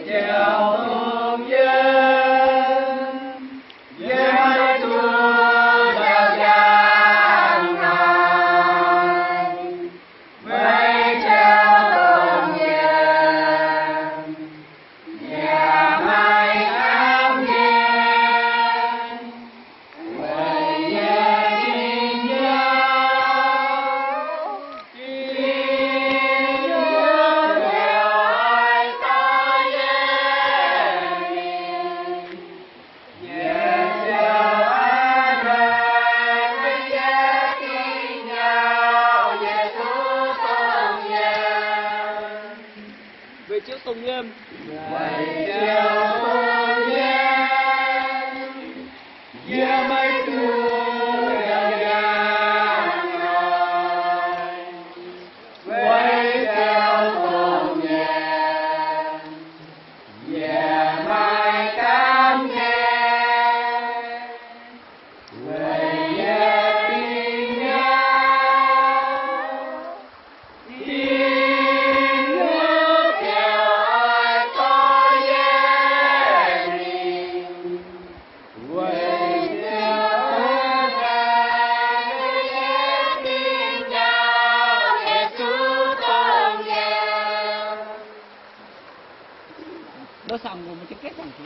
chào thương dân với mấy chúa đào giang ngài mấy chào tôn dân và mai ám nghe về nhà thiên về trước Tùng Nghiêm. vậy chào tôn dân với mấy chúa đào giang ngài vậy chào tôn dân và mai cám nghe về nhà tiên nước chào ai có gia đình quay chào hết vàng với tiên nhau Giêsu tôn giáo. Nó xong rồi mới kết thằng chú.